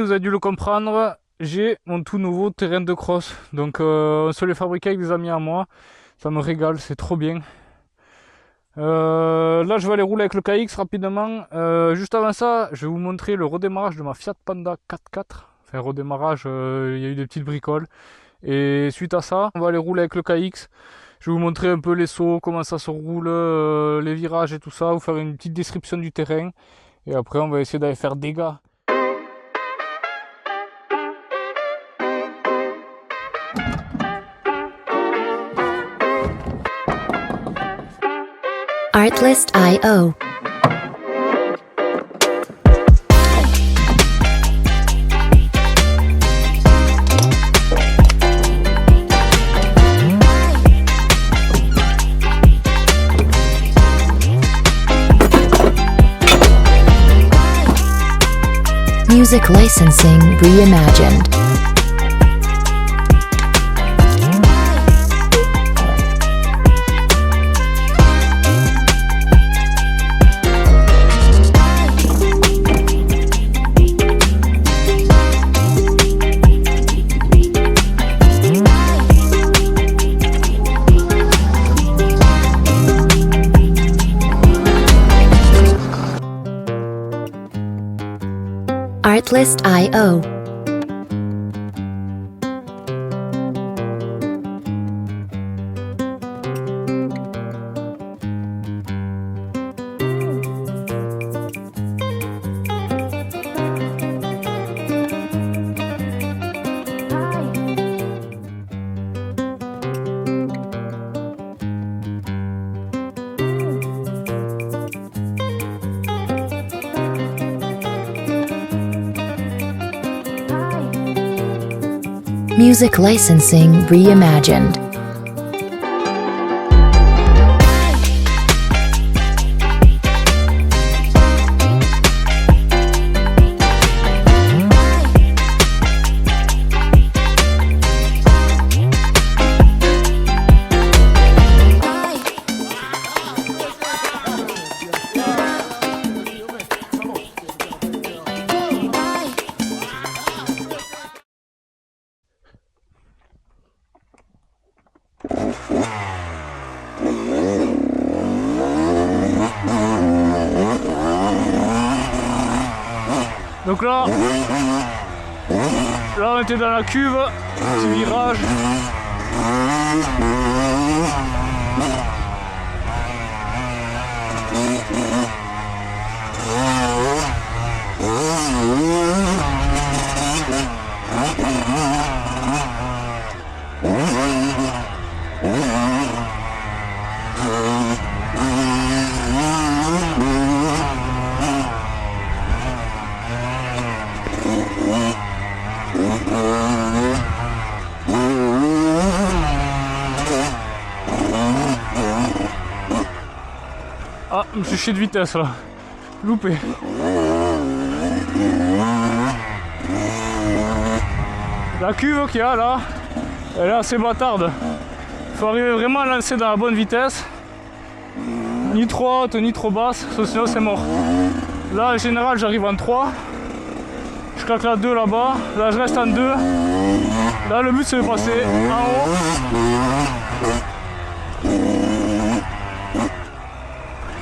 Vous avez dû le comprendre, j'ai mon tout nouveau terrain de cross. Donc on se l'est fabriqué avec des amis à moi. Ça me régale, c'est trop bien. Là je vais aller rouler avec le KX rapidement. Juste avant ça, je vais vous montrer le redémarrage de ma Fiat Panda 4x4. Enfin redémarrage, il y a eu des petites bricoles. Et suite à ça, on va aller rouler avec le KX. Je vais vous montrer un peu les sauts, comment ça se roule, les virages et tout ça. Vous faire une petite description du terrain. Et après on va essayer d'aller faire des dégâts. Artlist.io. Music licensing reimagined. Artlist.io. Music licensing reimagined. Donc là on était dans la cuve, petit virage. Ah, je me suis chié de vitesse là, loupé. La cuve qu'il y a là, elle est assez bâtarde. Faut arriver vraiment à lancer dans la bonne vitesse. Ni trop haute, ni trop basse, sinon c'est mort. Là en général j'arrive en 3. Je claque la 2 là-bas, là je reste en 2. Là le but c'est de passer en haut.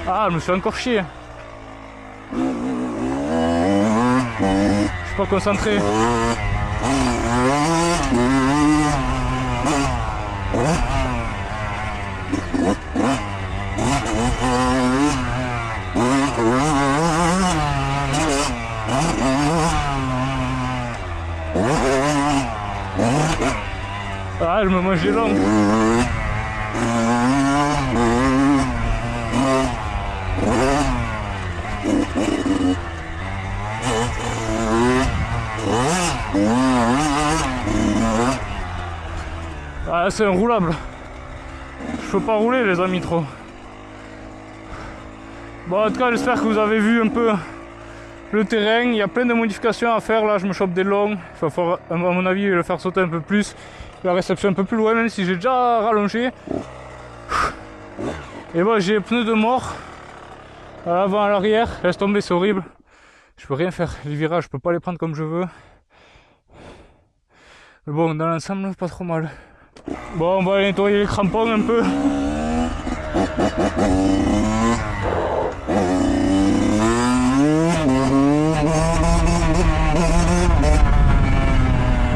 Ah, je me suis encore chié. suis pas concentré. Ah, je me mange les langues. Ah, c'est enroulable. Je peux pas rouler les amis trop. Bon, en tout cas, j'espère que vous avez vu un peu le terrain. Il y a plein de modifications à faire. Là, je me chope des longs. Il va falloir, à mon avis, le faire sauter un peu plus. La réception un peu plus loin, même si j'ai déjà rallongé. Et bon, j'ai les pneus de mort. À l'avant, à l'arrière. Laisse tomber, c'est horrible. Je peux rien faire. Les virages, je peux pas les prendre comme je veux. Mais bon, dans l'ensemble, pas trop mal. Bon, on va aller nettoyer les crampons un peu.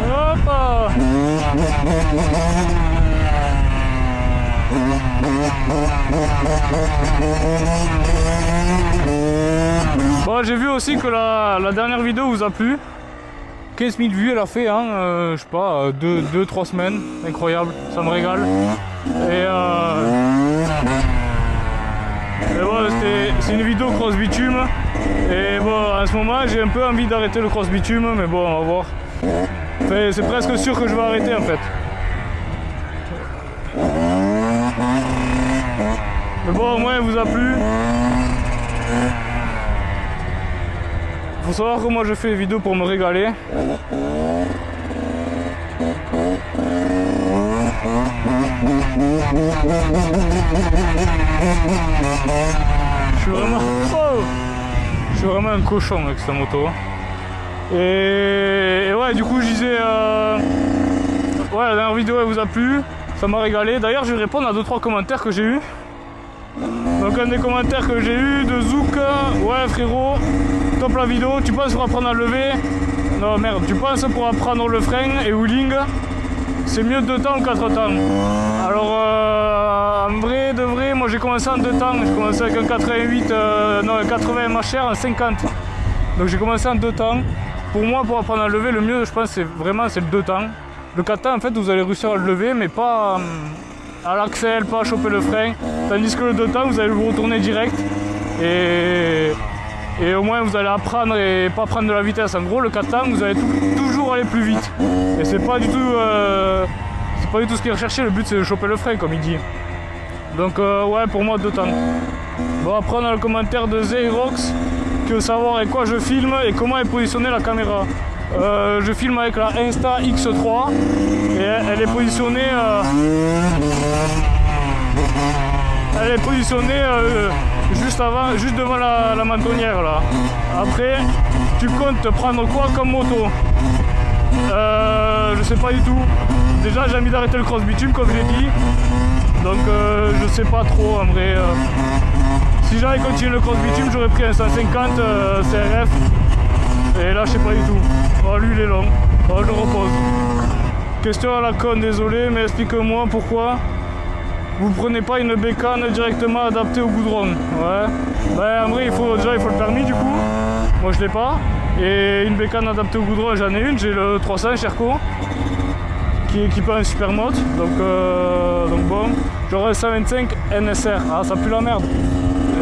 Hop! Bon, j'ai vu aussi que la dernière vidéo vous a plu. 15 000 vues elle a fait, hein, je sais pas, 2-3 semaines, incroyable, ça me régale. Et bon, c'est une vidéo cross bitume. Et bon, en ce moment j'ai un peu envie d'arrêter le cross bitume, mais bon, on va voir. Enfin, c'est presque sûr que je vais arrêter en fait. Mais bon, au moins il vous a plu. Faut savoir que moi je fais des vidéos pour me régaler. Je suis vraiment un cochon avec cette moto. Et ouais, du coup je disais ouais, la dernière vidéo elle vous a plu, ça m'a régalé. D'ailleurs je vais répondre à 2-3 commentaires que j'ai eu. Donc un des commentaires que j'ai eu de Zouk, ouais frérot, top la vidéo, tu penses pour apprendre à lever? Non merde, tu penses pour apprendre le frein et wheeling, c'est mieux 2 temps ou 4 temps? Alors en vrai de vrai, moi j'ai commencé en 2 temps, j'ai commencé avec un 88, non un 80 MHR en 50. Donc j'ai commencé en 2 temps. Pour moi, pour apprendre à lever, le mieux je pense c'est le 2 temps. Le 4 temps en fait vous allez réussir à le lever mais pas à l'axel, pas à choper le frein. Tandis que le 2 temps vous allez vous retourner direct. Et au moins vous allez apprendre et pas prendre de la vitesse. En gros le 4 temps vous allez toujours aller plus vite. Et c'est pas du tout ce qui est recherché, le but c'est de choper le frein comme il dit. Donc ouais pour moi 2 temps. Bon après on a le commentaire de Zerox qui veut savoir avec quoi je filme et comment est positionnée la caméra. Je filme avec la Insta X3 et elle est positionnée juste devant la mentonnière là. Après tu comptes prendre quoi comme moto? Je sais pas du tout. Déjà j'ai envie d'arrêter le cross bitume comme j'ai dit. Donc je sais pas trop en vrai. Si j'avais continué le cross bitume j'aurais pris un 150 CRF. Et là je sais pas du tout. Oh lui il est long. Oh je repose. Question à la con, désolé, mais explique-moi pourquoi vous prenez pas une bécane directement adaptée au goudron. Ouais. Ben en vrai il faut le permis du coup. Moi je l'ai pas. Et une bécane adaptée au goudron j'en ai une, j'ai le 300 Sherco qui est équipé en super mode. Donc bon. J'aurai 125 NSR. Ah ça pue la merde.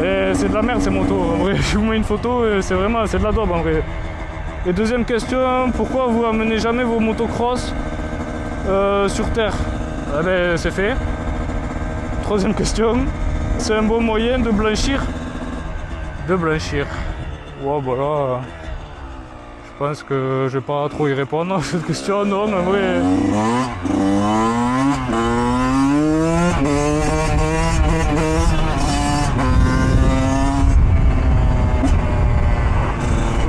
Et c'est de la merde ces motos. En vrai je vous mets une photo et c'est de la daube en vrai. Et deuxième question, pourquoi vous amenez jamais vos motocross sur terre? Eh ben c'est fait. Troisième question, c'est un bon moyen de blanchir? De blanchir. Ouais voilà. Je pense que je vais pas trop y répondre à cette question, non mais en vrai.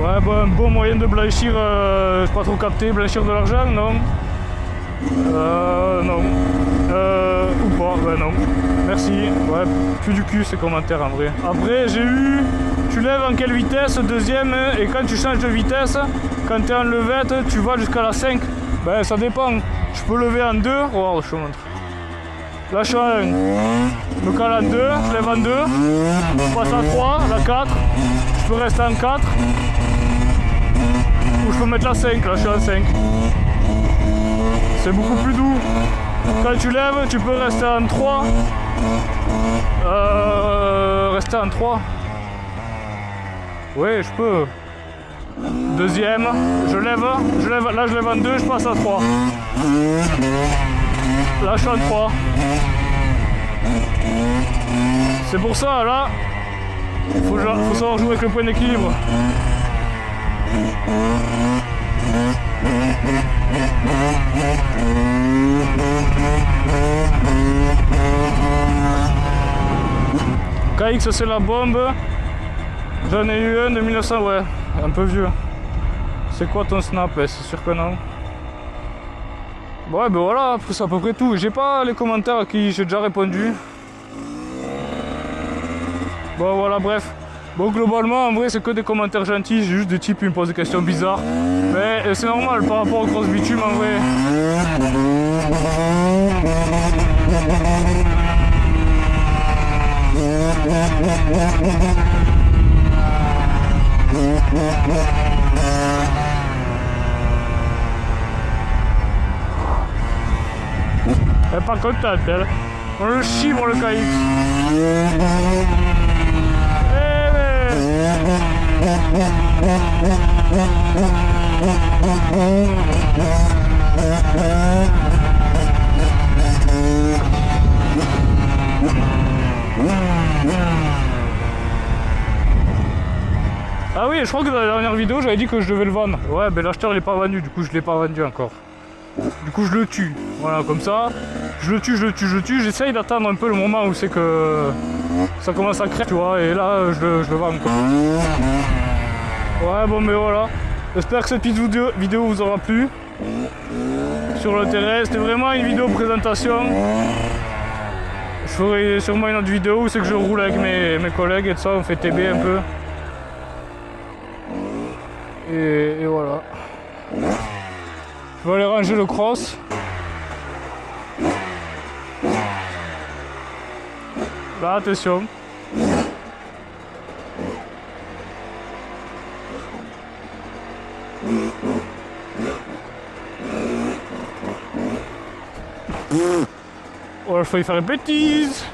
Ouais bon, un bon moyen de blanchir, je sais pas trop capté, blanchir de l'argent, non? Non. Ou pas, ben non. Merci. Ouais, plus du cul ces commentaires en vrai. Après j'ai eu tu lèves en quelle vitesse, deuxième, et quand tu changes de vitesse, quand tu es en levette, tu vas jusqu'à la 5. Ben ça dépend, je peux lever en 2, regarde, je te montre. Là je suis en 1, je me cale en 2, je lève en 2, je passe à 3, la 4, je peux rester en 4, ou je peux mettre la 5, là je suis en 5. C'est beaucoup plus doux. Quand tu lèves, tu peux rester en 3. Rester en 3. Oui, je peux. Deuxième, je lève, là je lève en 2, je passe à 3. Là je suis en 3. C'est pour ça, là, faut savoir jouer avec le point d'équilibre. KX c'est la bombe. J'en ai eu un de 1900, ouais, un peu vieux. C'est quoi ton snap? C'est sûr que non. Ouais ben voilà, après c'est à peu près tout. J'ai pas les commentaires à qui j'ai déjà répondu. Bon voilà, bref. Bon globalement en vrai c'est que des commentaires gentils, j'ai juste des types qui me posent des questions bizarres. Mais c'est normal par rapport aux grosses bitumes en vrai. Elle est pas contente elle. On le chie pour le KX. Ah oui, je crois que dans la dernière vidéo j'avais dit que je devais le vendre. Ouais, mais l'acheteur il est pas vendu, du coup je l'ai pas vendu encore. Du coup je le tue. Voilà, comme ça, je le tue. J'essaye d'attendre un peu le moment où c'est que ça commence à créer, tu vois, et là je le vends quoi. Ouais, bon mais voilà. J'espère que cette petite vidéo vous aura plu. Sur le terrain, c'était vraiment une vidéo présentation. Je ferai sûrement une autre vidéo où c'est que je roule avec mes collègues et tout ça, on fait TB un peu. Et voilà. Je vais aller ranger le cross. Là, attention. Oh, je failli faire une bêtise.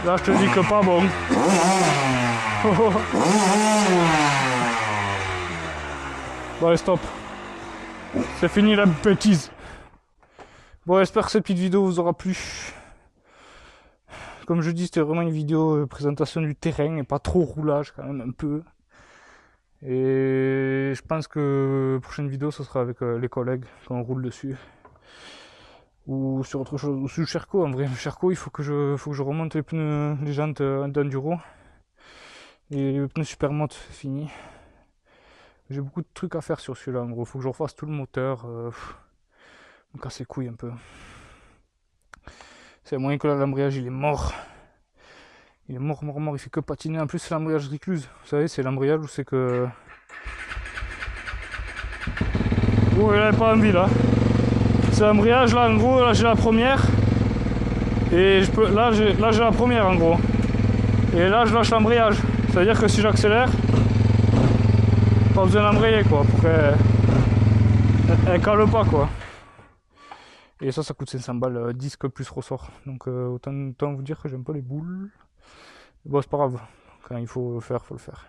Là, je te dis que pas bon. Bon, allez, stop. C'est fini la bêtise. Bon, j'espère que cette petite vidéo vous aura plu. Comme je dis, c'était vraiment une vidéo présentation du terrain et pas trop roulage, quand même un peu. Et je pense que la prochaine vidéo, ce sera avec les collègues quand on roule dessus. Ou sur autre chose, ou sur le Sherco en vrai. Le Sherco, il faut que je remonte les pneus, les jantes d'enduro. Et le pneu Supermoto, c'est fini. J'ai beaucoup de trucs à faire sur celui-là en gros. Faut que je refasse tout le moteur. Me casse les couilles un peu. C'est moyen que l'embrayage il est mort. Il est mort, il fait que patiner. En plus c'est l'embrayage Recluse. Vous savez, c'est l'embrayage où c'est que... Oh, il avait pas envie là. C'est l'embrayage là en gros, là j'ai la première. Et je peux, là j'ai la première en gros. Et là je lâche l'embrayage. C'est à dire que si j'accélère, pas besoin d'embrayer quoi. Pour elle cale pas quoi. Et ça coûte 500 balles, disque plus ressort. Donc autant vous dire que j'aime pas les boules. Bon c'est pas grave, quand il faut le faire, faut le faire.